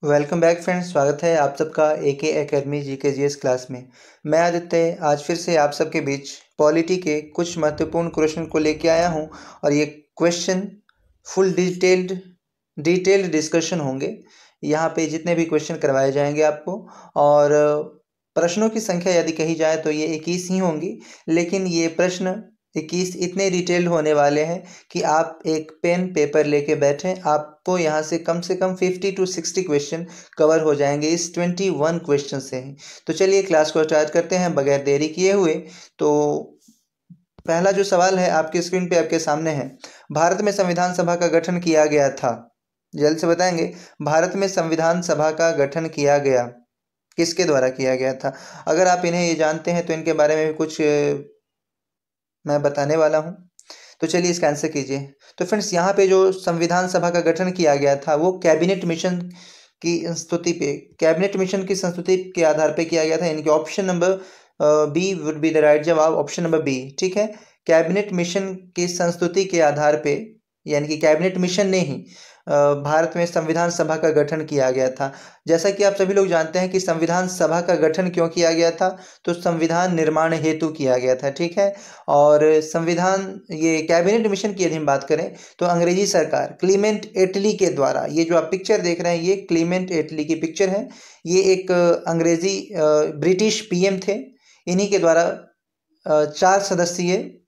Welcome back friends. स्वागत है आप सबका एके एकेडमी जीकेजीएस क्लास में। मैं आदित्य आज फिर से आप सबके बीच पॉलिटी के कुछ महत्वपूर्ण क्वेश्चन को लेके आया हूं और ये क्वेश्चन फुल डिटेल्ड डिस्कशन होंगे। यहाँ पे जितने भी क्वेश्चन करवाए जाएंगे आपको, और प्रश्नों की संख्या यदि कही जाए तो ये 21 ही होंगी, लेकिन ये प्रश्न 21 इतने डिटेल्ड होने वाले हैं कि आप एक पेन पेपर लेके बैठें, आपको यहाँ से कम 50 to 60 क्वेश्चन कवर हो जाएंगे इस 21 क्वेश्चन से ही। तो चलिए क्लास को स्टार्ट करते हैं बगैर देरी किए हुए। तो पहला जो सवाल है आपकी स्क्रीन पे आपके सामने है। भारत में संविधान सभा का गठन किया गया था, जल्द से बताएंगे। भारत में संविधान सभा का गठन किया गया, किसके द्वारा किया गया था? अगर आप इन्हें ये जानते हैं तो इनके बारे में भी कुछ मैं बताने वाला हूं, तो चलिए इसका आंसर कीजिए। तो फ्रेंड्स यहाँ पे जो संविधान सभा का गठन किया गया था वो कैबिनेट मिशन की संस्तुति के आधार पे किया गया था। यानी कि option number B would be the right जवाब, ऑप्शन नंबर बी। ठीक है, कैबिनेट मिशन की संस्तुति के आधार पे, यानी कि कैबिनेट मिशन ने ही भारत में संविधान सभा का गठन किया गया था। जैसा कि आप सभी लोग जानते हैं कि संविधान सभा का गठन क्यों किया गया था, तो संविधान निर्माण हेतु किया गया था। ठीक है, और संविधान ये कैबिनेट मिशन की यदि हम बात करें तो अंग्रेजी सरकार क्लीमेंट एटली के द्वारा, ये जो आप पिक्चर देख रहे हैं ये क्लीमेंट एटली की पिक्चर है। ये एक अंग्रेजी ब्रिटिश पीएम थे। इन्हीं के द्वारा 4 सदस्यीय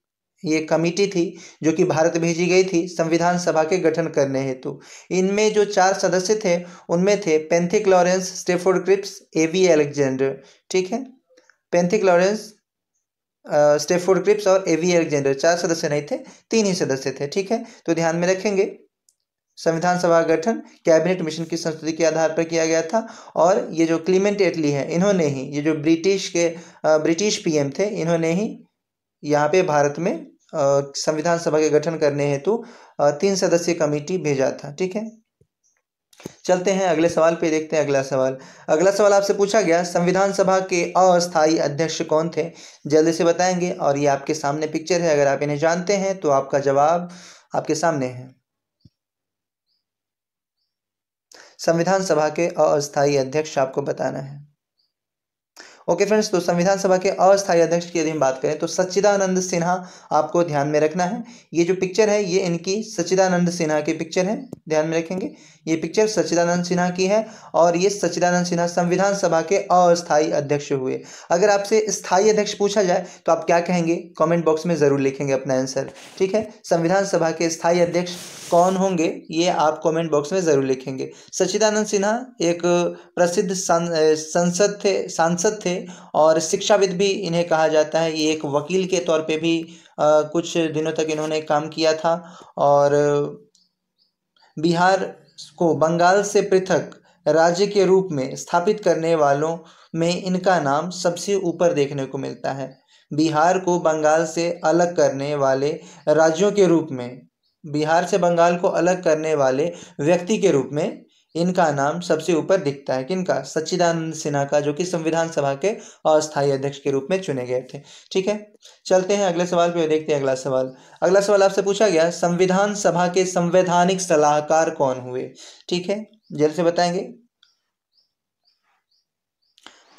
ये कमेटी थी जो कि भारत भेजी गई थी संविधान सभा के गठन करने हेतु। इनमें जो 4 सदस्य थे उनमें थे पेंथिक लॉरेंस, स्टेफोर्ड क्रिप्स, एवी अलेक्जेंडर। ठीक है, पेंथिक लॉरेंस, स्टेफोर्ड क्रिप्स और एवी अलेक्जेंडर 4 सदस्य नहीं थे, 3 ही सदस्य थे। ठीक है, तो ध्यान में रखेंगे संविधान सभा गठन कैबिनेट मिशन की संस्तुति के आधार पर किया गया था। और ये जो क्लीमेंट एटली है इन्होंने ही, ये जो ब्रिटिश पीएम थे, इन्होंने ही यहाँ पे भारत में संविधान सभा के गठन करने हेतु 3 सदस्यीय कमेटी भेजा था। ठीक है, चलते हैं अगले सवाल पे, देखते हैं अगला सवाल आपसे पूछा गया संविधान सभा के अस्थायी अध्यक्ष कौन थे? जल्दी से बताएंगे। और ये आपके सामने पिक्चर है, अगर आप इन्हें जानते हैं तो आपका जवाब आपके सामने है। संविधान सभा के अस्थायी अध्यक्ष आपको बताना है। ओके फ्रेंड्स, तो संविधान सभा के अस्थायी अध्यक्ष की यदि हम बात करें तो सच्चिदानंद सिन्हा आपको ध्यान में रखना है। ये जो पिक्चर है ये इनकी सच्चिदानंद सिन्हा की पिक्चर है, ध्यान में रखेंगे। ये पिक्चर सच्चिदानंद सिन्हा की है और ये सच्चिदानंद सिन्हा संविधान सभा के अस्थायी अध्यक्ष हुए। अगर आपसे स्थायी अध्यक्ष पूछा जाए तो आप क्या कहेंगे? कमेंट बॉक्स में जरूर लिखेंगे अपना आंसर। ठीक है, संविधान सभा के स्थायी अध्यक्ष कौन होंगे ये आप कमेंट बॉक्स में जरूर लिखेंगे। सच्चिदानंद सिन्हा एक प्रसिद्ध सांसद थे और शिक्षाविद भी इन्हें कहा जाता है। ये एक वकील के तौर पे भी कुछ दिनों तक इन्होंने काम किया था। और बिहार को बंगाल से पृथक राज्य के रूप में स्थापित करने वालों में इनका नाम सबसे ऊपर देखने को मिलता है। बिहार को बंगाल से अलग करने वाले राज्यों के रूप में, बिहार से बंगाल को अलग करने वाले व्यक्ति के रूप में इनका नाम सबसे ऊपर दिखता है। किनका? सच्चिदानंद सिन्हा का, जो कि संविधान सभा के अस्थायी अध्यक्ष के रूप में चुने गए थे। ठीक है, चलते हैं अगले सवाल पे, देखते हैं अगला सवाल आपसे पूछा गया संविधान सभा के संवैधानिक सलाहकार कौन हुए? ठीक है, जल्द से बताएंगे।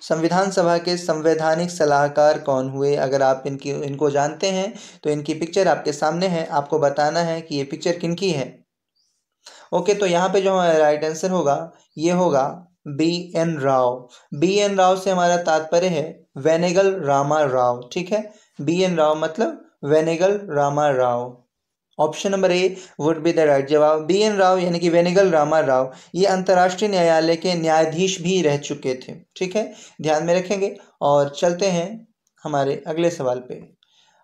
संविधान सभा के संवैधानिक सलाहकार कौन हुए? अगर आप इनको जानते हैं तो इनकी पिक्चर आपके सामने है, आपको बताना है कि ये पिक्चर किनकी है। ओके, तो यहाँ पे जो हमारा राइट आंसर होगा ये होगा BN राव। BN राव से हमारा तात्पर्य है वेनेगल रामा राव। ठीक है, BN राव मतलब Benegal Rama Rao. Option number A would be the right जवाब। BN राव यानी कि वेनेगल रामा राव ये अंतर्राष्ट्रीय न्यायालय के न्यायाधीश भी रह चुके थे। ठीक है, ध्यान में रखेंगे। और चलते हैं हमारे अगले सवाल पे।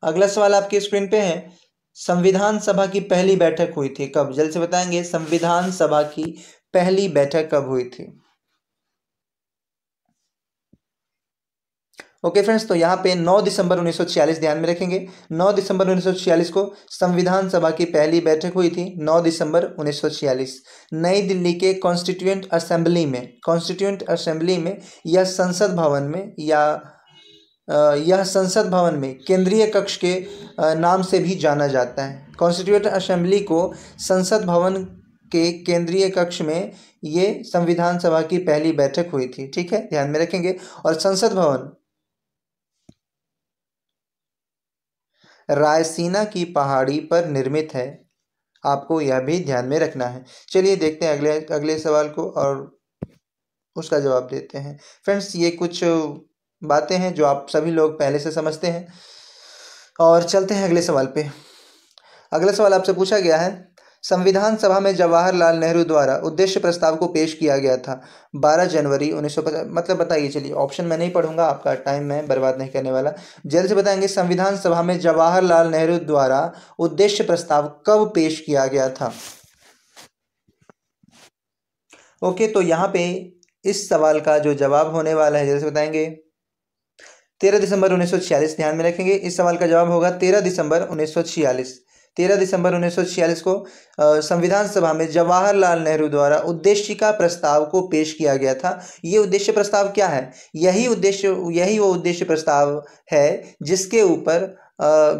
अगला सवाल आपकी स्क्रीन पे है संविधान सभा की पहली बैठक हुई थी कब? जल्द से बताएंगे, संविधान सभा की पहली बैठक कब हुई थी? ओके फ्रेंड्स, तो यहाँ पे 9 दिसंबर 1946, ध्यान में रखेंगे। 9 दिसंबर 1946 को संविधान सभा की पहली बैठक हुई थी। 9 दिसंबर 1946 नई दिल्ली के कॉन्स्टिट्यूएंट असेंबली में या संसद भवन में, यह संसद भवन में केंद्रीय कक्ष के नाम से भी जाना जाता है। कॉन्स्टिट्यूएंट असेंबली को संसद भवन के केंद्रीय कक्ष में ये संविधान सभा की पहली बैठक हुई थी। ठीक है, ध्यान में रखेंगे। और संसद भवन रायसीना की पहाड़ी पर निर्मित है, आपको यह भी ध्यान में रखना है। चलिए देखते हैं अगले अगले सवाल को और उसका जवाब देते हैं। फ्रेंड्स, ये कुछ बातें हैं जो आप सभी लोग पहले से समझते हैं। और चलते हैं अगले सवाल पे। अगला सवाल आपसे पूछा गया है, संविधान सभा में जवाहरलाल नेहरू द्वारा उद्देश्य प्रस्ताव को पेश किया गया था 12 जनवरी 1950। मतलब बताइए, चलिए ऑप्शन मैं नहीं पढ़ूंगा, आपका टाइम मैं बर्बाद नहीं करने वाला, जल्द से बताएंगे। संविधान सभा में जवाहरलाल नेहरू द्वारा उद्देश्य प्रस्ताव कब पेश किया गया था? ओके, तो यहाँ पे इस सवाल का जो जवाब होने वाला है, जल्द से बताएंगे, 13 दिसंबर 1946। ध्यान में रखेंगे, इस सवाल का जवाब होगा 13 दिसंबर 1946। 13 दिसंबर 1946 को संविधान सभा में जवाहरलाल नेहरू द्वारा उद्देशिका प्रस्ताव को पेश किया गया था। ये उद्देश्य प्रस्ताव क्या है? यही वो उद्देश्य प्रस्ताव है जिसके ऊपर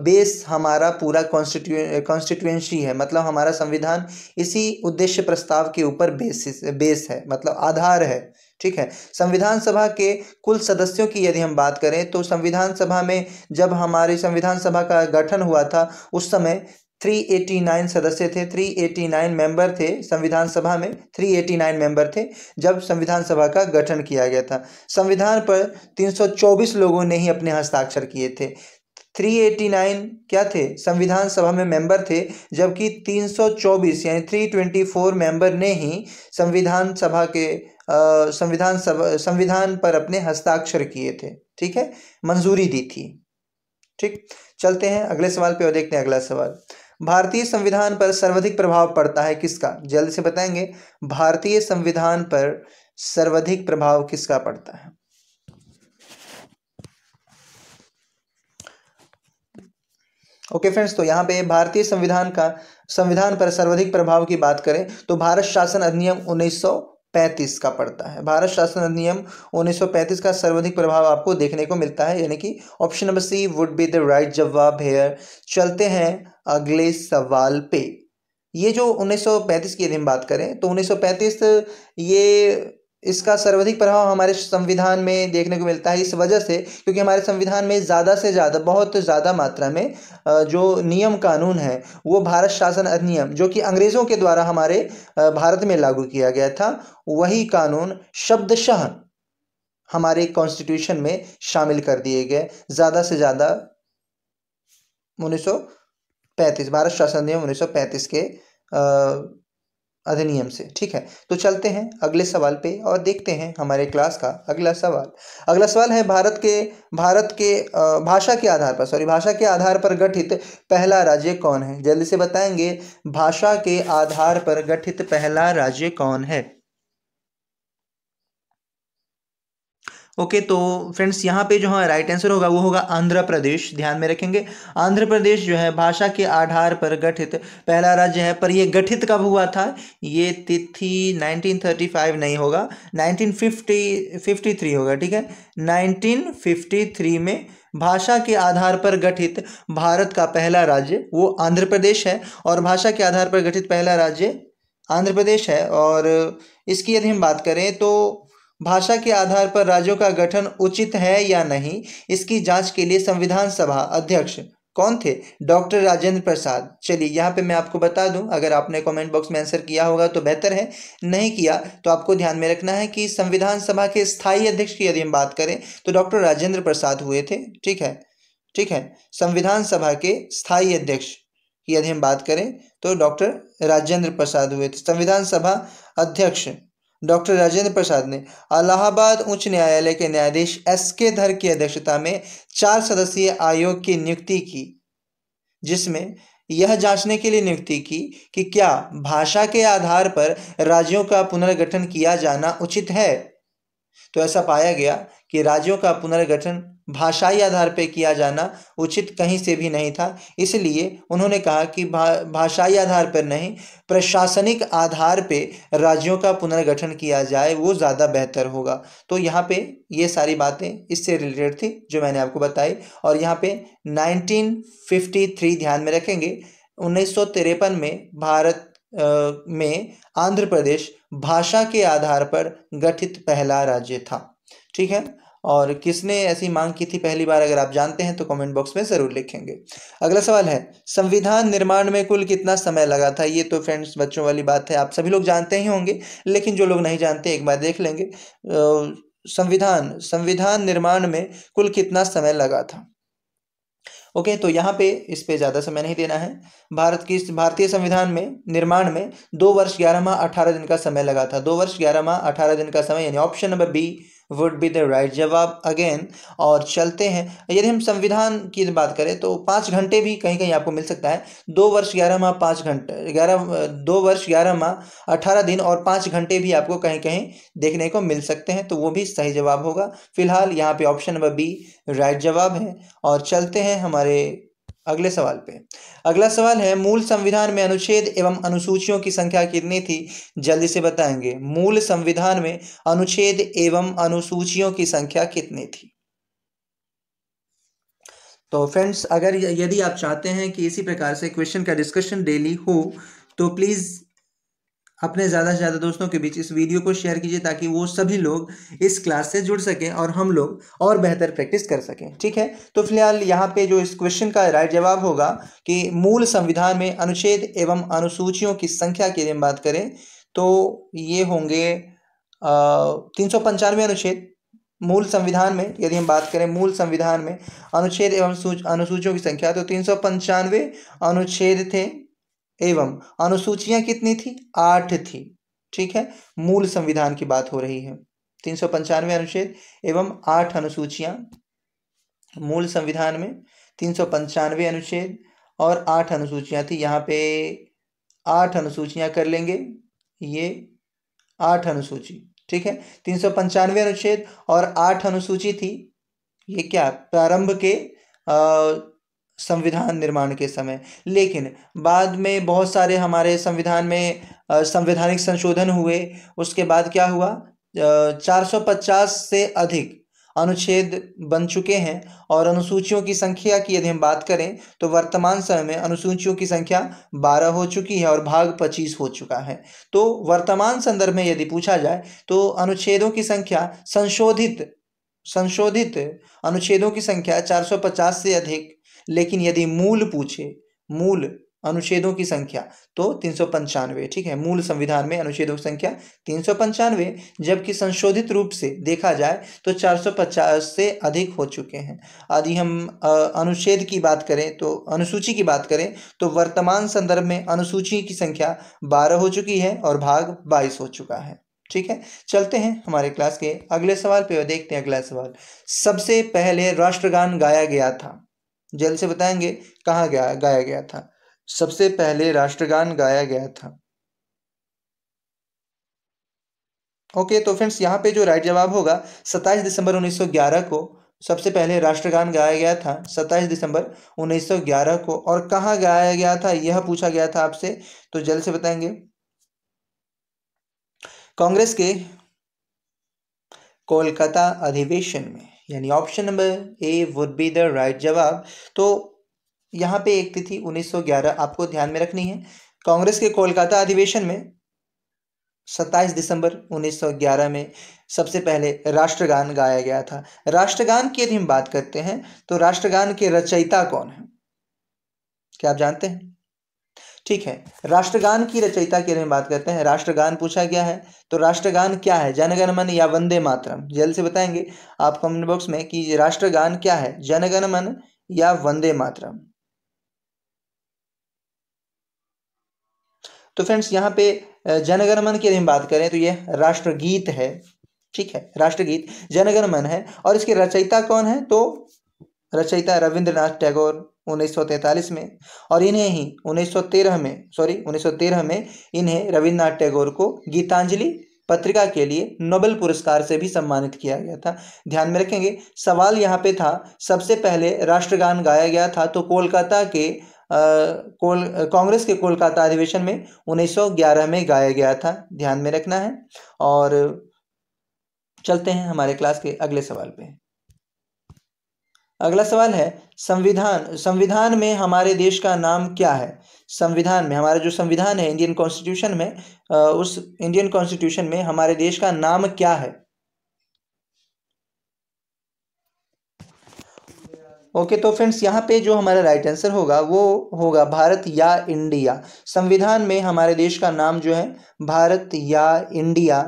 बेस हमारा पूरा कॉन्स्टिट्यूएंसी है, मतलब हमारा संविधान इसी उद्देश्य प्रस्ताव के ऊपर बेस है, मतलब आधार है। ठीक है, संविधान सभा के कुल सदस्यों की यदि हम बात करें तो संविधान सभा में जब हमारी संविधान सभा का गठन हुआ था उस समय 389 सदस्य थे, 389 मेंबर थे संविधान सभा में, 389 मेंबर थे जब संविधान सभा का गठन किया गया था। संविधान पर 324 लोगों ने ही अपने हस्ताक्षर किए थे। 389 क्या थे? संविधान सभा में मेंबर थे, जबकि 324 यानी 324 मेंबर ने ही संविधान सभा के संविधान पर अपने हस्ताक्षर किए थे। ठीक है, मंजूरी दी थी। ठीक, चलते हैं अगले सवाल पे और देखते हैं अगला सवाल। भारतीय संविधान पर सर्वाधिक प्रभाव पड़ता है किसका? जल्द से बताएंगे, भारतीय संविधान पर सर्वाधिक प्रभाव किसका पड़ता है? ओके फ्रेंड्स, तो यहाँ पे भारतीय संविधान पर सर्वाधिक प्रभाव की बात करें तो भारत शासन अधिनियम 1935 का पड़ता है। भारत शासन अधिनियम 1935 का सर्वाधिक प्रभाव आपको देखने को मिलता है, यानी कि option number C would be the right जवाब हेयर। चलते हैं अगले सवाल पे। ये जो 1935 की यदि हम बात करें तो 1935 ये इसका सर्वाधिक प्रभाव हमारे संविधान में देखने को मिलता है इस वजह से क्योंकि हमारे संविधान में ज़्यादा से ज़्यादा, बहुत ज़्यादा मात्रा में जो नियम कानून है वो भारत शासन अधिनियम, जो कि अंग्रेज़ों के द्वारा हमारे भारत में लागू किया गया था, वही कानून शब्दशः हमारे कॉन्स्टिट्यूशन में शामिल कर दिए गए। ज़्यादा से ज़्यादा 1935 भारत शासन अधिनियम 1935 के अधिनियम से। ठीक है, तो चलते हैं अगले सवाल पे और देखते हैं हमारे क्लास का अगला सवाल। अगला सवाल है भारत के भाषा के आधार पर गठित पहला राज्य कौन है? जल्दी से बताएंगे, भाषा के आधार पर गठित पहला राज्य कौन है? ओके, तो फ्रेंड्स यहाँ पे जो है राइट आंसर होगा वो होगा आंध्र प्रदेश। ध्यान में रखेंगे, आंध्र प्रदेश जो है भाषा के आधार पर गठित पहला राज्य है। पर ये गठित कब हुआ था? ये तिथि 1935 नहीं होगा, 1953 होगा। ठीक है, 1953 में भाषा के आधार पर गठित भारत का पहला राज्य वो आंध्र प्रदेश है, और भाषा के आधार पर गठित पहला राज्य आंध्र प्रदेश है। और इसकी यदि हम बात करें तो भाषा के आधार पर राज्यों का गठन उचित है या नहीं, इसकी जांच के लिए संविधान सभा अध्यक्ष कौन थे? डॉक्टर राजेंद्र प्रसाद। चलिए यहाँ पे मैं आपको बता दूं, अगर आपने कमेंट बॉक्स में आंसर किया होगा तो बेहतर है, नहीं किया तो आपको ध्यान में रखना है कि संविधान सभा के स्थायी अध्यक्ष की यदि हम बात करें तो डॉक्टर राजेंद्र प्रसाद हुए थे। ठीक है, संविधान सभा के स्थायी अध्यक्ष की यदि हम बात करें तो डॉक्टर राजेंद्र प्रसाद हुए थे। संविधान सभा अध्यक्ष डॉक्टर राजेंद्र प्रसाद ने इलाहाबाद उच्च न्यायालय के न्यायाधीश एस.के. धर की अध्यक्षता में 4 सदस्यीय आयोग की नियुक्ति की, जिसमें यह जांचने के लिए नियुक्ति की कि क्या भाषा के आधार पर राज्यों का पुनर्गठन किया जाना उचित है। तो ऐसा पाया गया कि राज्यों का पुनर्गठन भाषाई आधार पर किया जाना उचित कहीं से भी नहीं था, इसलिए उन्होंने कहा कि भाषाई आधार पर नहीं, प्रशासनिक आधार पे राज्यों का पुनर्गठन किया जाए, वो ज़्यादा बेहतर होगा। तो यहाँ पे ये सारी बातें इससे रिलेटेड थी जो मैंने आपको बताई। और यहाँ पे 1953 ध्यान में रखेंगे, 1953 में भारत में आंध्र प्रदेश भाषा के आधार पर गठित पहला राज्य था। ठीक है, और किसने ऐसी मांग की थी पहली बार, अगर आप जानते हैं तो कमेंट बॉक्स में जरूर लिखेंगे। अगला सवाल है, संविधान निर्माण में कुल कितना समय लगा था। ये तो फ्रेंड्स बच्चों वाली बात है, आप सभी लोग जानते ही होंगे, लेकिन जो लोग नहीं जानते एक बार देख लेंगे। संविधान निर्माण में कुल कितना समय लगा था। ओके, तो यहाँ पे इस पे ज़्यादा समय नहीं देना है। भारतीय संविधान में निर्माण में 2 वर्ष 11 माह 18 दिन का समय लगा था। 2 वर्ष 11 माह 18 दिन का समय, यानी option number B would be the right जवाब अगेन। और चलते हैं, यदि हम संविधान की बात करें तो 5 घंटे भी कहीं कहीं आपको मिल सकता है। 2 वर्ष 11 माह 5 घंटे 2 वर्ष 11 माह 18 दिन और 5 घंटे भी आपको कहीं कहीं देखने को मिल सकते हैं, तो वो भी सही जवाब होगा। फिलहाल यहाँ पे ऑप्शन नंबर बी राइट जवाब है। और चलते हैं हमारे अगले सवाल पे। अगला सवाल है, मूल संविधान में अनुच्छेद एवं अनुसूचियों की संख्या कितनी थी। जल्दी से बताएंगे, मूल संविधान में अनुच्छेद एवं अनुसूचियों की संख्या कितनी थी। तो फ्रेंड्स, अगर यदि आप चाहते हैं कि इसी प्रकार से क्वेश्चन का डिस्कशन डेली हो तो प्लीज़ अपने ज़्यादा से ज़्यादा दोस्तों के बीच इस वीडियो को शेयर कीजिए, ताकि वो सभी लोग इस क्लास से जुड़ सकें और हम लोग और बेहतर प्रैक्टिस कर सकें। ठीक है, तो फिलहाल यहाँ पे जो इस क्वेश्चन का राइट जवाब होगा कि मूल संविधान में अनुच्छेद एवं अनुसूचियों की संख्या की हम बात करें तो ये होंगे 395 अनुच्छेद। मूल संविधान में यदि हम बात करें, मूल संविधान में अनुच्छेद एवं अनुसूचियों की संख्या तो 395 अनुच्छेद थे एवं अनुसूचियां कितनी थी, 8 थी। ठीक है, मूल संविधान की बात हो रही है। 395 अनुच्छेद एवं 8 अनुसूचियां, मूल संविधान में 395 अनुच्छेद और 8 अनुसूचियां थी। यहाँ पे 8 अनुसूचियां कर लेंगे, ये 8 अनुसूची। ठीक है, 395 अनुच्छेद और 8 अनुसूची थी। ये क्या, प्रारंभ के संविधान निर्माण के समय। लेकिन बाद में बहुत सारे हमारे संविधान में संवैधानिक संशोधन हुए। उसके बाद क्या हुआ, 450 से अधिक अनुच्छेद बन चुके हैं। और अनुसूचियों की संख्या की यदि हम बात करें तो वर्तमान समय में अनुसूचियों की संख्या 12 हो चुकी है और भाग 25 हो चुका है। तो वर्तमान संदर्भ में यदि पूछा जाए तो अनुच्छेदों की संख्या संशोधित अनुच्छेदों की संख्या 450 से अधिक, लेकिन यदि मूल पूछे, मूल अनुच्छेदों की संख्या तो 395। ठीक है, मूल संविधान में अनुच्छेदों की संख्या 395, जबकि संशोधित रूप से देखा जाए तो 450 से अधिक हो चुके हैं। यदि हम अनुच्छेद की बात करें तो अनुसूची की बात करें तो वर्तमान संदर्भ में अनुसूची की संख्या 12 हो चुकी है और भाग 22 हो चुका है। ठीक है, चलते हैं हमारे क्लास के अगले सवाल पे और देखते हैं अगला सवाल। सबसे पहले राष्ट्रगान गाया गया था, जल्द से बताएंगे कहाँ गाया गया था। सबसे पहले राष्ट्रगान गाया गया था। ओके, तो फ्रेंड्स यहाँ पे जो राइट जवाब होगा 27 दिसंबर 1911 को सबसे पहले राष्ट्रगान गाया गया था। 27 दिसंबर 1911 को। और कहाँ गाया गया था यह पूछा गया था आपसे, तो जल्द से बताएंगे। कांग्रेस के कोलकाता अधिवेशन में, यानी option number A would be the right जवाब। तो यहाँ पे एक तिथि 1911 आपको ध्यान में रखनी है। कांग्रेस के कोलकाता अधिवेशन में 27 दिसंबर 1911 में सबसे पहले राष्ट्रगान गाया गया था। राष्ट्रगान की यदि हम बात करते हैं तो राष्ट्रगान के रचयिता कौन है, क्या आप जानते हैं। ठीक है, राष्ट्रगान की रचयिता की हम बात करते हैं। राष्ट्रगान पूछा गया है तो राष्ट्रगान क्या है, जनगण मन या वंदे मातरम। जल्द से बताएंगे आप कमेंट बॉक्स में कि राष्ट्रगान क्या है, जनगण मन या वंदे मातरम। तो फ्रेंड्स यहाँ पे जनगण मन की यदि हम बात करें तो यह राष्ट्रगीत है। ठीक है, राष्ट्रगीत जनगण मन है। और इसके रचयिता कौन है, तो रचयिता रविंद्रनाथ टैगोर 1943 में। और इन्हें ही 1913 में इन्हें रविंद्रनाथ टैगोर को गीतांजलि पत्रिका के लिए नोबेल पुरस्कार से भी सम्मानित किया गया था। ध्यान में रखेंगे, सवाल यहाँ पे था सबसे पहले राष्ट्रगान गाया गया था तो कोलकाता के कांग्रेस के कोलकाता अधिवेशन में 1911 में गाया गया था। ध्यान में रखना है। और चलते हैं हमारे क्लास के अगले सवाल पे। अगला सवाल है, संविधान में हमारे देश का नाम क्या है। संविधान में, हमारा जो संविधान है इंडियन कॉन्स्टिट्यूशन में, उस इंडियन कॉन्स्टिट्यूशन में हमारे देश का नाम क्या है? ओके, तो फ्रेंड्स यहाँ पे जो हमारा राइट आंसर होगा वो होगा भारत या इंडिया। संविधान में हमारे देश का नाम जो है भारत या इंडिया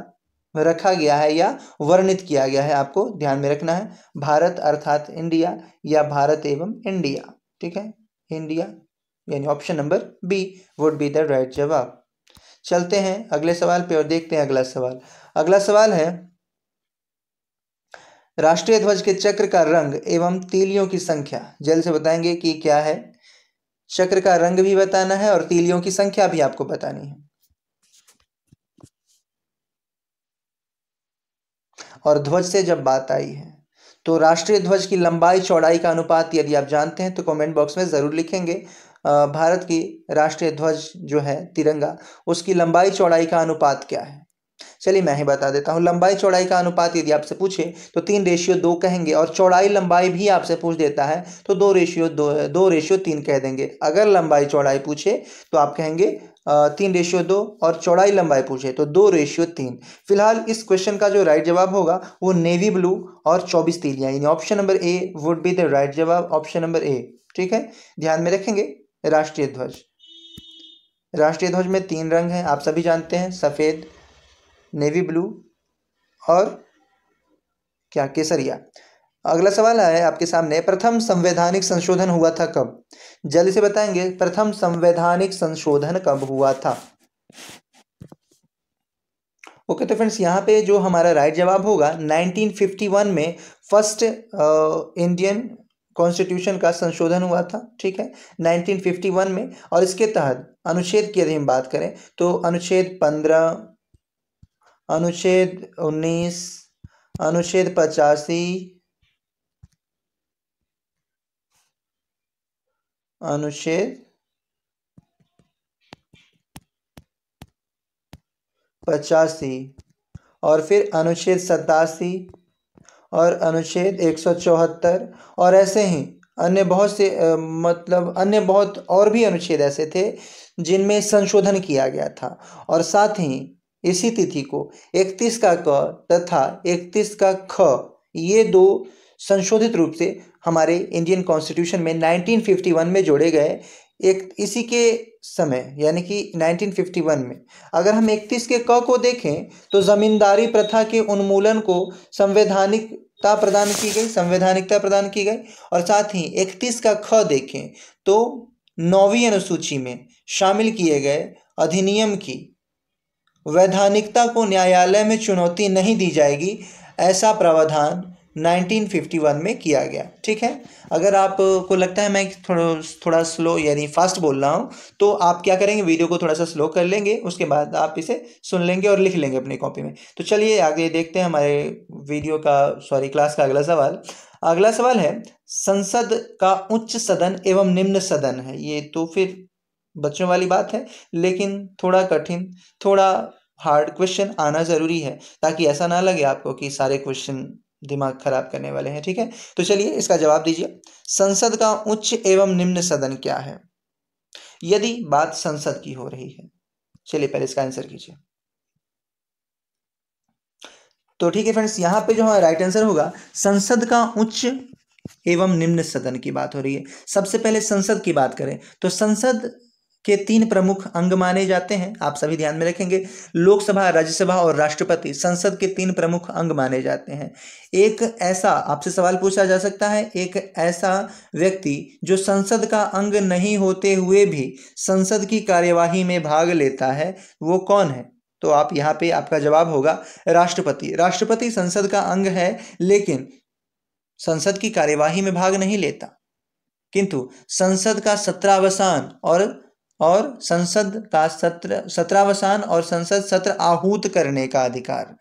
रखा गया है या वर्णित किया गया है, आपको ध्यान में रखना है। भारत अर्थात इंडिया या भारत एवं इंडिया, ठीक है, इंडिया, यानी option number B would be the right जवाब। चलते हैं अगले सवाल पे और देखते हैं अगला सवाल। अगला सवाल है, राष्ट्रीय ध्वज के चक्र का रंग एवं तीलियों की संख्या। जल्द से बताएंगे कि क्या है। चक्र का रंग भी बताना है और तीलियों की संख्या भी आपको बतानी है। और ध्वज से जब बात आई है तो राष्ट्रीय ध्वज की लंबाई चौड़ाई का अनुपात यदि आप जानते हैं तो कमेंट बॉक्स में ज़रूर लिखेंगे। भारत की राष्ट्रीय ध्वज जो है तिरंगा, उसकी लंबाई चौड़ाई का अनुपात क्या है? चलिए मैं ही बता देता हूँ। लंबाई चौड़ाई का अनुपात यदि आपसे पूछे तो 3:2 कहेंगे, और चौड़ाई लंबाई भी आपसे पूछ देता है तो 2:3 कह देंगे। अगर लंबाई चौड़ाई पूछे तो आप कहेंगे 3:2, और चौड़ाई लंबाई पूछे तो 2:3। फिलहाल इस क्वेश्चन का जो राइट जवाब होगा वो नेवी ब्लू और 24 तीलियां, यानी option number A would be the right जवाब, ऑप्शन नंबर ए, ठीक है। ध्यान में रखेंगे राष्ट्रीय ध्वज, राष्ट्रीय ध्वज में 3 रंग हैं, आप सभी जानते हैं, सफ़ेद, नेवी ब्लू और क्या, केसरिया। अगला सवाल है आपके सामने, प्रथम संवैधानिक संशोधन हुआ था कब? जल्दी से बताएंगे, प्रथम संवैधानिक संशोधन कब हुआ था? ओके, तो फ्रेंड्स यहाँ पे जो हमारा राइट जवाब होगा 1951 में फर्स्ट इंडियन कॉन्स्टिट्यूशन का संशोधन हुआ था, ठीक है, 1951 में। और इसके तहत अनुच्छेद की यदि हम बात करें तो अनुच्छेद 15, अनुच्छेद 19, अनुच्छेद 85, अनुच्छेद 85 और फिर अनुच्छेद 87 और अनुच्छेद 174 और ऐसे ही अन्य बहुत से मतलब अन्य बहुत और भी अनुच्छेद ऐसे थे जिनमें संशोधन किया गया था। और साथ ही इसी तिथि को 31 का क तथा 31 का ख, ये 2 संशोधित रूप से हमारे इंडियन कॉन्स्टिट्यूशन में 1951 में जोड़े गए। एक इसी के समय यानी कि 1951 में अगर हम 31 के क को देखें तो जमींदारी प्रथा के उन्मूलन को संवैधानिकता प्रदान की गई, संवैधानिकता प्रदान की गई। और साथ ही 31 का ख देखें तो 9वीं अनुसूची में शामिल किए गए अधिनियम की वैधानिकता को न्यायालय में चुनौती नहीं दी जाएगी, ऐसा प्रावधान 1951 में किया गया, ठीक है। अगर आपको लगता है मैं थोड़ा स्लो यानी फास्ट बोल रहा हूँ तो आप क्या करेंगे, वीडियो को थोड़ा सा स्लो कर लेंगे, उसके बाद आप इसे सुन लेंगे और लिख लेंगे अपनी कॉपी में। तो चलिए आगे देखते हैं हमारे वीडियो का क्लास का अगला सवाल। अगला सवाल है, संसद का उच्च सदन एवं निम्न सदन है। ये तो फिर बच्चों वाली बात है, लेकिन थोड़ा कठिन, थोड़ा हार्ड क्वेश्चन आना ज़रूरी है ताकि ऐसा ना लगे आपको कि सारे क्वेश्चन दिमाग खराब करने वाले हैं, ठीक है। तो चलिए इसका जवाब दीजिए, संसद का उच्च एवं निम्न सदन क्या है यदि बात संसद की हो रही है? चलिए पहले इसका आंसर कीजिए। तो ठीक है फ्रेंड्स, यहाँ पे जो हमारा राइट आंसर होगा, संसद का उच्च एवं निम्न सदन की बात हो रही है। सबसे पहले संसद की बात करें तो संसद के 3 प्रमुख अंग माने जाते हैं, आप सभी ध्यान में रखेंगे, लोकसभा, राज्यसभा और राष्ट्रपति संसद के 3 प्रमुख अंग माने जाते हैं। एक ऐसा आपसे सवाल पूछा जा सकता है, एक ऐसा व्यक्ति जो संसद का अंग नहीं होते हुए भी संसद की कार्यवाही में भाग लेता है, वो कौन है? तो आप यहाँ पे आपका जवाब होगा राष्ट्रपति। राष्ट्रपति संसद का अंग है लेकिन संसद की कार्यवाही में भाग नहीं लेता, किंतु संसद का सत्रावसान और संसद का सत्रावसान और संसद सत्र आहूत करने का अधिकार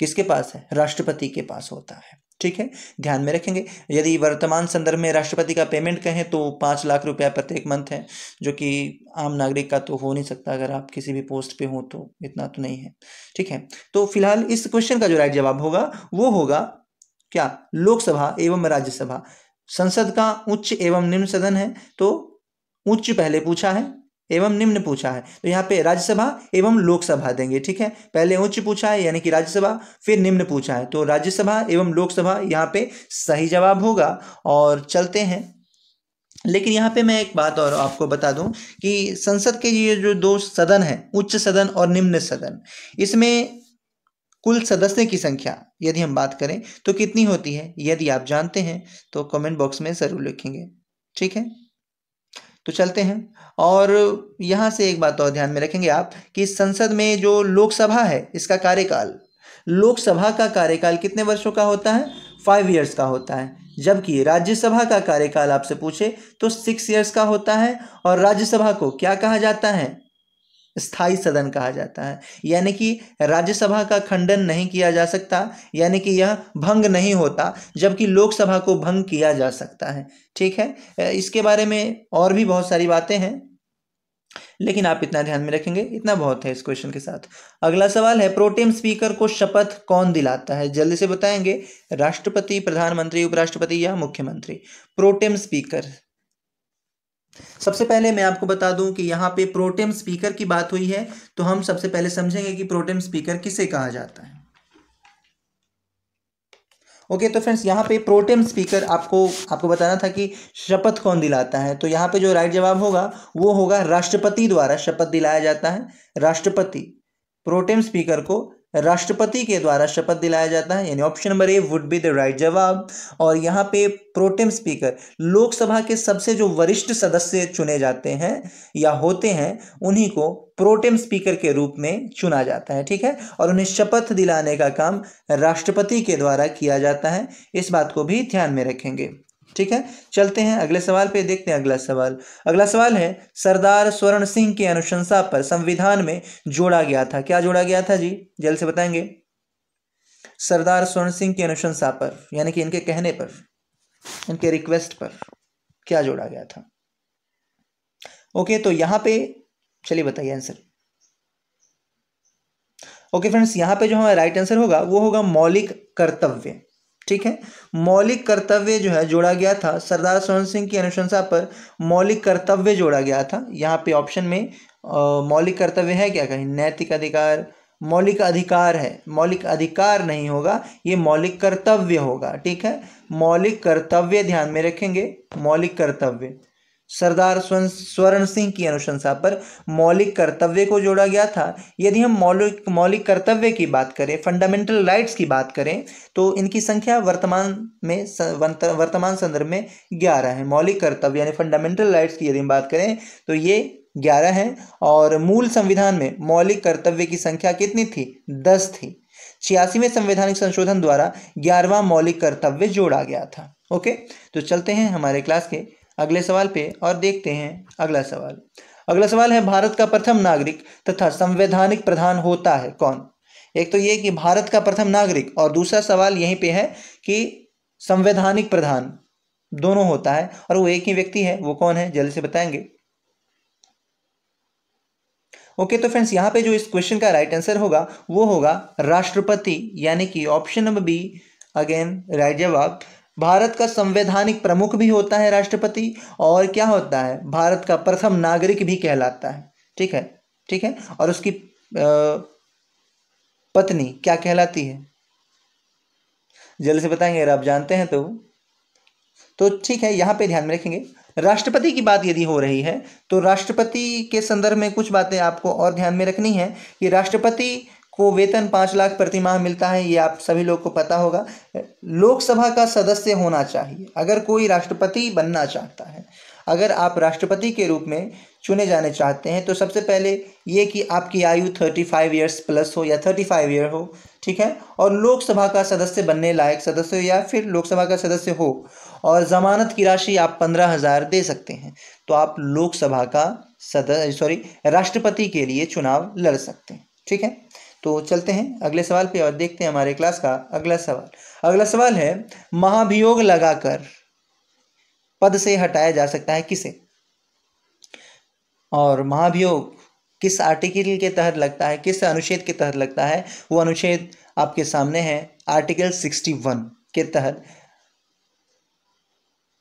किसके पास है? राष्ट्रपति के पास होता है, ठीक है, ध्यान में रखेंगे। यदि वर्तमान संदर्भ में राष्ट्रपति का पेमेंट कहें तो 5 लाख रुपया प्रत्येक मंथ है, जो कि आम नागरिक का तो हो नहीं सकता, अगर आप किसी भी पोस्ट पे हो तो इतना तो नहीं है, ठीक है। तो फिलहाल इस क्वेश्चन का जो राइट जवाब होगा वो होगा क्या? लोकसभा एवं राज्यसभा। संसद का उच्च एवं निम्न सदन है तो उच्च पहले पूछा है, एवं निम्न पूछा है, तो यहाँ पे राज्यसभा एवं लोकसभा देंगे। ठीक है, पहले उच्च पूछा है यानी कि राज्यसभा, फिर निम्न पूछा है, तो राज्यसभा एवं लोकसभा यहाँ पे सही जवाब होगा। और चलते हैं, लेकिन यहाँ पे मैं एक बात और आपको बता दूं कि संसद के ये जो दो सदन है, उच्च सदन और निम्न सदन, इसमें कुल सदस्यों की संख्या यदि हम बात करें तो कितनी होती है, यदि आप जानते हैं तो कमेंट बॉक्स में ज़रूर लिखेंगे। ठीक है, तो चलते हैं। और यहाँ से एक बात और ध्यान में रखेंगे आप कि संसद में जो लोकसभा है इसका कार्यकाल, लोकसभा का कार्यकाल कितने वर्षों का होता है, 5 ईयर्स का होता है, जबकि राज्यसभा का कार्यकाल आपसे पूछे तो 6 ईयर्स का होता है। और राज्यसभा को क्या कहा जाता है, स्थायी सदन कहा जाता है, यानी कि राज्यसभा का खंडन नहीं किया जा सकता, यानी कि यह भंग नहीं होता, जबकि लोकसभा को भंग किया जा सकता है। ठीक है, इसके बारे में और भी बहुत सारी बातें हैं, लेकिन आप इतना ध्यान में रखेंगे, इतना बहुत है इस क्वेश्चन के साथ। अगला सवाल है, प्रोटेम स्पीकर को शपथ कौन दिलाता है, जल्दी से बताएंगे, राष्ट्रपति, प्रधानमंत्री, उपराष्ट्रपति या मुख्यमंत्री। प्रोटेम स्पीकर, सबसे पहले मैं आपको बता दूं कि यहाँ पे प्रोटेम स्पीकर की बात हुई है, तो हम सबसे पहले समझेंगे कि प्रोटेम स्पीकर किसे कहा जाता है। ओके, तो फ्रेंड्स यहाँ पे प्रोटेम स्पीकर आपको बताना था कि शपथ कौन दिलाता है, तो यहाँ पे जो राइट जवाब होगा वो होगा राष्ट्रपति द्वारा शपथ दिलाया जाता है। राष्ट्रपति, प्रोटेम स्पीकर को राष्ट्रपति के द्वारा शपथ दिलाया जाता है, यानी option number A would be the right जवाब। और यहाँ पे प्रोटेम स्पीकर लोकसभा के सबसे जो वरिष्ठ सदस्य चुने जाते हैं या होते हैं, उन्हीं को प्रोटेम स्पीकर के रूप में चुना जाता है। ठीक है, और उन्हें शपथ दिलाने का काम राष्ट्रपति के द्वारा किया जाता है, इस बात को भी ध्यान में रखेंगे। ठीक है, चलते हैं अगले सवाल पे, देखते हैं अगला सवाल। अगला सवाल है, सरदार स्वर्ण सिंह की अनुशंसा पर संविधान में जोड़ा गया था, क्या जोड़ा गया था जी, जल्द से बताएंगे। सरदार स्वर्ण सिंह की अनुशंसा पर, यानी कि इनके कहने पर, इनके रिक्वेस्ट पर क्या जोड़ा गया था। ओके, तो यहां पे चलिए बताइए आंसर। ओके फ्रेंड्स, यहां पे जो हमारा राइट आंसर होगा वो होगा मौलिक कर्तव्य। ठीक है, मौलिक कर्तव्य जो है जोड़ा गया था, सरदार स्वर्ण सिंह की अनुशंसा पर मौलिक कर्तव्य जोड़ा गया था। यहाँ पे ऑप्शन में मौलिक कर्तव्य है क्या, कहीं नैतिक अधिकार, मौलिक अधिकार है, मौलिक अधिकार नहीं होगा, ये मौलिक कर्तव्य होगा। ठीक है, मौलिक कर्तव्य ध्यान में रखेंगे, मौलिक कर्तव्य, सरदार स्वर्ण सिंह की अनुशंसा पर मौलिक कर्तव्य को जोड़ा गया था। यदि हम मौलिक कर्तव्य की बात करें, फंडामेंटल राइट्स की बात करें, तो इनकी संख्या वर्तमान संदर्भ में 11 है। मौलिक कर्तव्य यानी फंडामेंटल राइट्स की यदि हम बात करें तो ये 11 है, और मूल संविधान में मौलिक कर्तव्य की संख्या कितनी थी, 10 थी। 86वें संवैधानिक संशोधन द्वारा 11वां मौलिक कर्तव्य जोड़ा गया था। ओके, तो चलते हैं हमारे क्लास के अगले सवाल पे और देखते हैं अगला सवाल। अगला सवाल है, भारत का प्रथम नागरिक तथा संवैधानिक प्रधान होता है कौन। एक तो ये कि भारत का प्रथम नागरिक, और दूसरा सवाल यहीं पे है कि संवैधानिक प्रधान, दोनों होता है, और वो एक ही व्यक्ति है, वो कौन है, जल्दी से बताएंगे। ओके, तो फ्रेंड्स यहाँ पे जो इस क्वेश्चन का राइट आंसर होगा वो होगा राष्ट्रपति, यानी कि option number B again right जवाब। भारत का संवैधानिक प्रमुख भी होता है राष्ट्रपति, और क्या होता है, भारत का प्रथम नागरिक भी कहलाता है। ठीक है, ठीक है, और उसकी पत्नी क्या कहलाती है, जल्दी से बताएंगे अगर आप जानते हैं तो ठीक है, यहाँ पे ध्यान में रखेंगे। राष्ट्रपति की बात यदि हो रही है तो राष्ट्रपति के संदर्भ में कुछ बातें आपको और ध्यान में रखनी है कि राष्ट्रपति को वेतन 5 लाख प्रति माह मिलता है, ये आप सभी लोग को पता होगा। लोकसभा का सदस्य होना चाहिए अगर कोई राष्ट्रपति बनना चाहता है। अगर आप राष्ट्रपति के रूप में चुने जाने चाहते हैं तो सबसे पहले ये कि आपकी आयु 35 ईयर्स प्लस हो या 35 ईयर हो। ठीक है, और लोकसभा का सदस्य बनने लायक सदस्य या फिर लोकसभा का सदस्य हो, और ज़मानत की राशि आप 15,000 दे सकते हैं, तो आप लोकसभा का राष्ट्रपति के लिए चुनाव लड़ सकते हैं। ठीक है, तो चलते हैं अगले सवाल पे और देखते हैं हमारे क्लास का अगला सवाल। अगला सवाल है, महाभियोग लगाकर पद से हटाया जा सकता है किसे, और महाभियोग किस आर्टिकल के तहत लगता है, किस अनुच्छेद के तहत लगता है, वो अनुच्छेद आपके सामने है, आर्टिकल 61 के तहत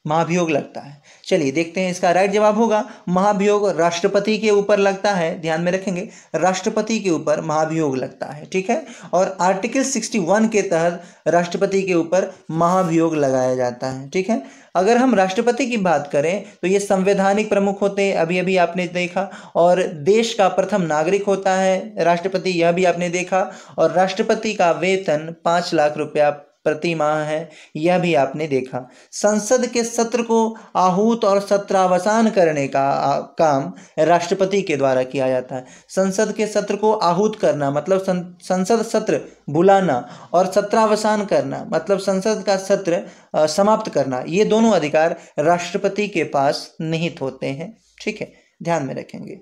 महाभियोग लगता है। चलिए देखते हैं, इसका राइट जवाब होगा महाभियोग राष्ट्रपति के ऊपर लगता है, ध्यान में रखेंगे, राष्ट्रपति के ऊपर महाभियोग लगता है, ठीक है। और आर्टिकल 61 के तहत राष्ट्रपति के ऊपर महाभियोग लगाया जाता है, ठीक है। अगर हम राष्ट्रपति की बात करें तो ये संवैधानिक प्रमुख होते हैं, अभी अभी आपने देखा, और देश का प्रथम नागरिक होता है राष्ट्रपति, यह भी आपने देखा। और राष्ट्रपति का वेतन 5 लाख रुपया प्रति माह है, यह भी आपने देखा। संसद के सत्र को आहूत और सत्रावसान करने का काम राष्ट्रपति के द्वारा किया जाता है। संसद के सत्र को आहूत करना मतलब संसद सत्र बुलाना, और सत्रावसान करना मतलब संसद का सत्र समाप्त करना, ये दोनों अधिकार राष्ट्रपति के पास निहित होते हैं, ठीक है, ध्यान में रखेंगे।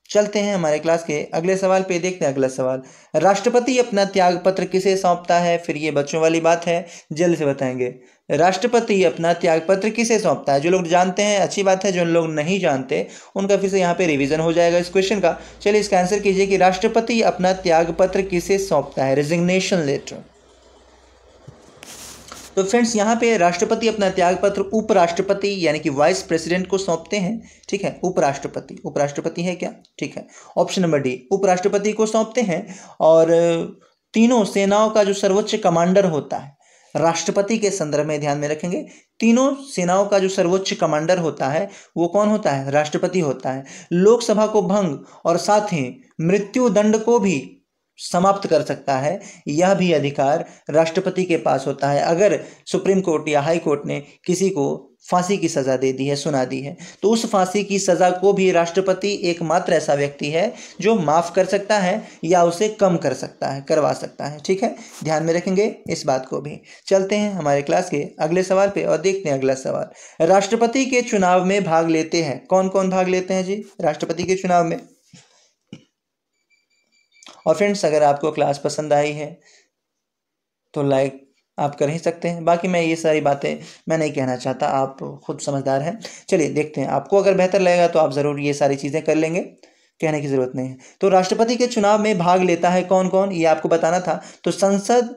चलते हैं हमारे क्लास के अगले सवाल पे, देखते हैं अगला सवाल। राष्ट्रपति अपना त्याग पत्र किसे सौंपता है? फिर ये बच्चों वाली बात है, जल्द से बताएंगे। राष्ट्रपति अपना त्याग पत्र किसे सौंपता है? जो लोग जानते हैं अच्छी बात है, जो लोग नहीं जानते उनका फिर से यहाँ पे रिवीजन हो जाएगा इस क्वेश्चन का। चलिए इसका आंसर कीजिए कि राष्ट्रपति अपना त्याग पत्र किसे सौंपता है? Resignation letter. तो फ्रेंड्स यहाँ पे राष्ट्रपति अपना त्यागपत्र उपराष्ट्रपति यानी कि वाइस प्रेसिडेंट को सौंपते हैं, ठीक है। उपराष्ट्रपति है क्या? ठीक है, ऑप्शन नंबर डी, उपराष्ट्रपति को सौंपते हैं। और तीनों सेनाओं का जो सर्वोच्च कमांडर होता है, राष्ट्रपति के संदर्भ में ध्यान में रखेंगे, तीनों सेनाओं का जो सर्वोच्च कमांडर होता है वो कौन होता है? राष्ट्रपति होता है। लोकसभा को भंग और साथ ही मृत्यु दंड को भी समाप्त कर सकता है, यह भी अधिकार राष्ट्रपति के पास होता है। अगर सुप्रीम कोर्ट या हाई कोर्ट ने किसी को फांसी की सज़ा दे दी है, सुना दी है, तो उस फांसी की सज़ा को भी राष्ट्रपति एकमात्र ऐसा व्यक्ति है जो माफ़ कर सकता है या उसे कम कर सकता है, करवा सकता है, ठीक है, ध्यान में रखेंगे इस बात को भी। चलते हैं हमारे क्लास के अगले सवाल पे और देखते हैं अगला सवाल। राष्ट्रपति के चुनाव में भाग लेते हैं, कौन कौन भाग लेते हैं जी राष्ट्रपति के चुनाव में? और फ्रेंड्स अगर आपको क्लास पसंद आई है तो लाइक आप कर ही सकते हैं, बाकी मैं ये सारी बातें मैं नहीं कहना चाहता, आप खुद समझदार हैं। चलिए देखते हैं, आपको अगर बेहतर लगेगा तो आप ज़रूर ये सारी चीज़ें कर लेंगे, कहने की ज़रूरत नहीं है। तो राष्ट्रपति के चुनाव में भाग लेता है कौन कौन, ये आपको बताना था। तो संसद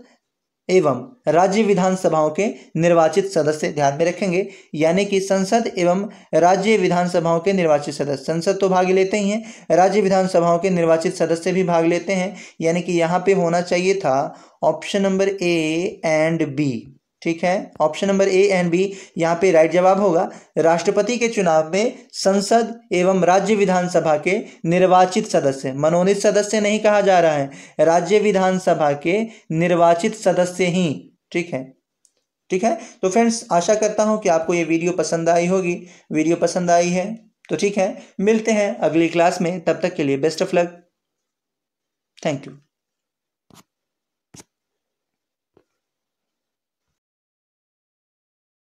एवं राज्य विधानसभाओं के निर्वाचित सदस्य, ध्यान में रखेंगे, यानी कि संसद एवं राज्य विधानसभाओं के निर्वाचित सदस्य, संसद तो भाग लेते ही हैं, राज्य विधानसभाओं के निर्वाचित सदस्य भी भाग लेते हैं, यानी कि यहाँ पे होना चाहिए था option number A and B, ठीक है, option number A and B यहाँ पे राइट जवाब होगा। राष्ट्रपति के चुनाव में संसद एवं राज्य विधानसभा के निर्वाचित सदस्य, मनोनीत सदस्य नहीं कहा जा रहा है, राज्य विधानसभा के निर्वाचित सदस्य ही, ठीक है, ठीक है। तो फ्रेंड्स आशा करता हूँ कि आपको ये वीडियो पसंद आई होगी। वीडियो पसंद आई है तो ठीक है, मिलते हैं अगली क्लास में, तब तक के लिए best of luck, thank you.